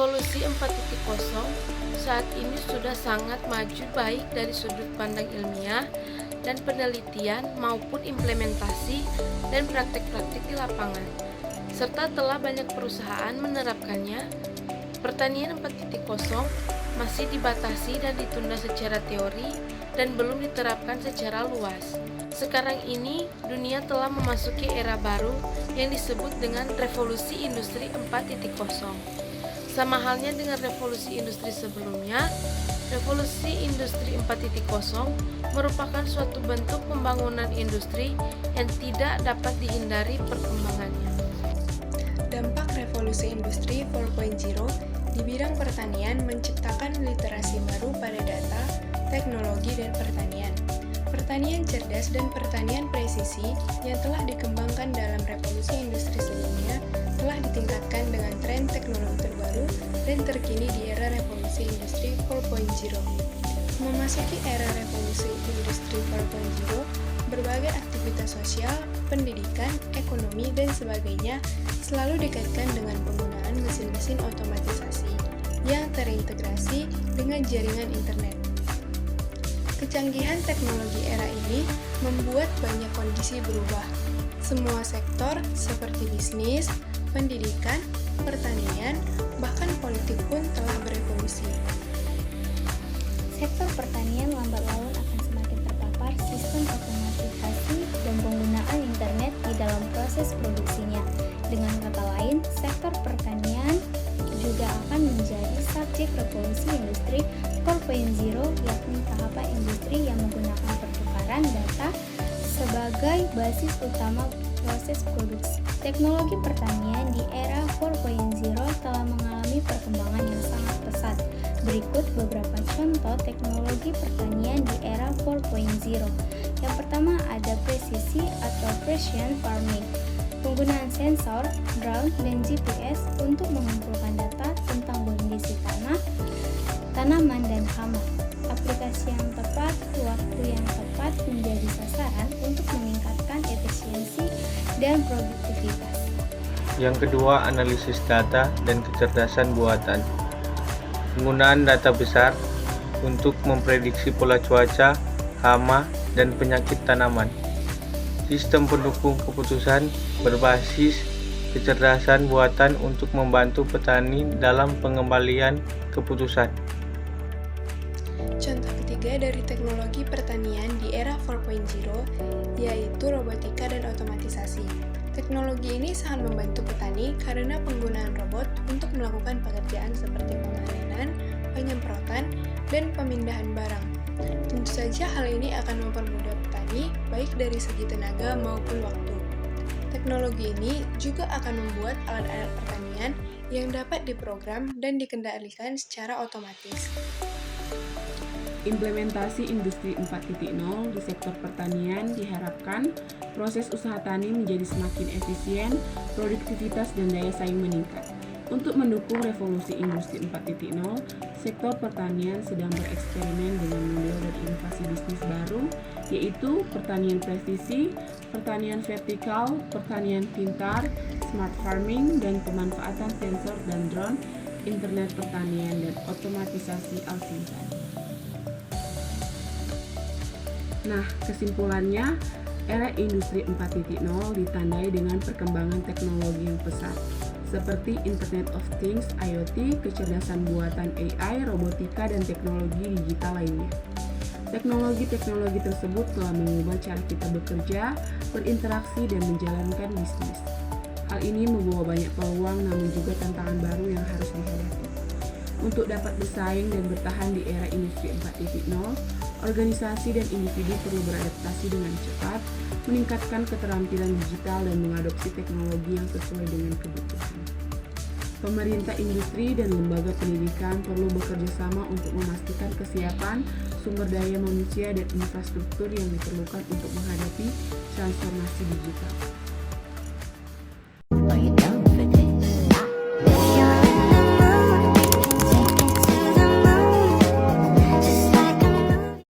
Revolusi 4.0 saat ini sudah sangat maju baik dari sudut pandang ilmiah dan penelitian maupun implementasi dan praktik-praktik di lapangan, serta telah banyak perusahaan menerapkannya. Pertanian 4.0 masih dibatasi dan ditunda secara teori dan belum diterapkan secara luas. Sekarang ini, dunia telah memasuki era baru yang disebut dengan revolusi industri 4.0. Sama halnya dengan revolusi industri sebelumnya, revolusi industri 4.0 merupakan suatu bentuk pembangunan industri yang tidak dapat dihindari perkembangannya. Dampak revolusi industri 4.0 di bidang pertanian menciptakan literasi baru pada data, teknologi, dan pertanian. Pertanian cerdas dan pertanian presisi yang telah dikembangkan dalam revolusi industri sebelumnya telah ditingkatkan dengan tren teknologi terbaru dan terkini di era revolusi industri 4.0. Memasuki era revolusi industri 4.0, berbagai aktivitas sosial, pendidikan, ekonomi, dan sebagainya selalu dikaitkan dengan penggunaan mesin-mesin otomatisasi yang terintegrasi dengan jaringan internet. Kecanggihan teknologi era ini membuat banyak kondisi berubah. Semua sektor seperti bisnis, pendidikan, pertanian, bahkan politik pun telah berevolusi. Sektor pertanian lambat laun akan semakin terpapar sistem otomatisasi dan penggunaan internet di dalam proses produksinya. Dengan kata lain, sektor pertanian juga akan menjadi subjek revolusi industri 4.0, yakni tahapan industri yang menggunakan pertukaran data sebagai basis utama proses produksi. Teknologi pertanian di era 4.0 telah mengalami perkembangan yang sangat pesat. Berikut beberapa contoh teknologi pertanian di era 4.0. Yang pertama ada presisi atau precision farming. Penggunaan sensor, drone, dan GPS untuk mengumpulkan data tentang kondisi tanah, tanaman, dan hama. Aplikasi yang tepat, waktu yang tepat menjadi sasaran untuk meningkatkan efisiensi dan produktivitas. Yang kedua, analisis data dan kecerdasan buatan. Penggunaan data besar untuk memprediksi pola cuaca, hama, dan penyakit tanaman. Sistem pendukung keputusan berbasis kecerdasan buatan untuk membantu petani dalam pengembalian keputusan. Contoh ketiga dari teknologi pertanian di era 4.0 yaitu robotika dan otomatisasi. Teknologi ini sangat membantu petani karena penggunaan robot untuk melakukan pekerjaan seperti pemanenan, penyemprotan, dan pemindahan barang. Tentu saja hal ini akan mempermudah petani baik dari segi tenaga maupun waktu. Teknologi ini juga akan membuat alat-alat pertanian yang dapat diprogram dan dikendalikan secara otomatis. Implementasi industri 4.0 di sektor pertanian diharapkan proses usaha tani menjadi semakin efisien, produktivitas dan daya saing meningkat. Untuk mendukung revolusi industri 4.0, sektor pertanian sedang bereksperimen dengan model dan inovasi bisnis baru, yaitu pertanian presisi, pertanian vertikal, pertanian pintar, smart farming, dan pemanfaatan sensor dan drone, internet pertanian, dan otomatisasi alsintan. Nah, kesimpulannya, era industri 4.0 ditandai dengan perkembangan teknologi yang pesat, seperti Internet of Things, IoT, kecerdasan buatan AI, robotika, dan teknologi digital lainnya. Teknologi-teknologi tersebut telah mengubah cara kita bekerja, berinteraksi, dan menjalankan bisnis. Hal ini membawa banyak peluang namun juga tantangan baru yang harus dihadapi. Untuk dapat bersaing dan bertahan di era industri 4.0, organisasi dan individu perlu beradaptasi dengan cepat, meningkatkan keterampilan digital, dan mengadopsi teknologi yang sesuai dengan kebutuhan. Pemerintah industri dan lembaga pendidikan perlu bekerja sama untuk memastikan kesiapan sumber daya manusia dan infrastruktur yang diperlukan untuk menghadapi transformasi digital.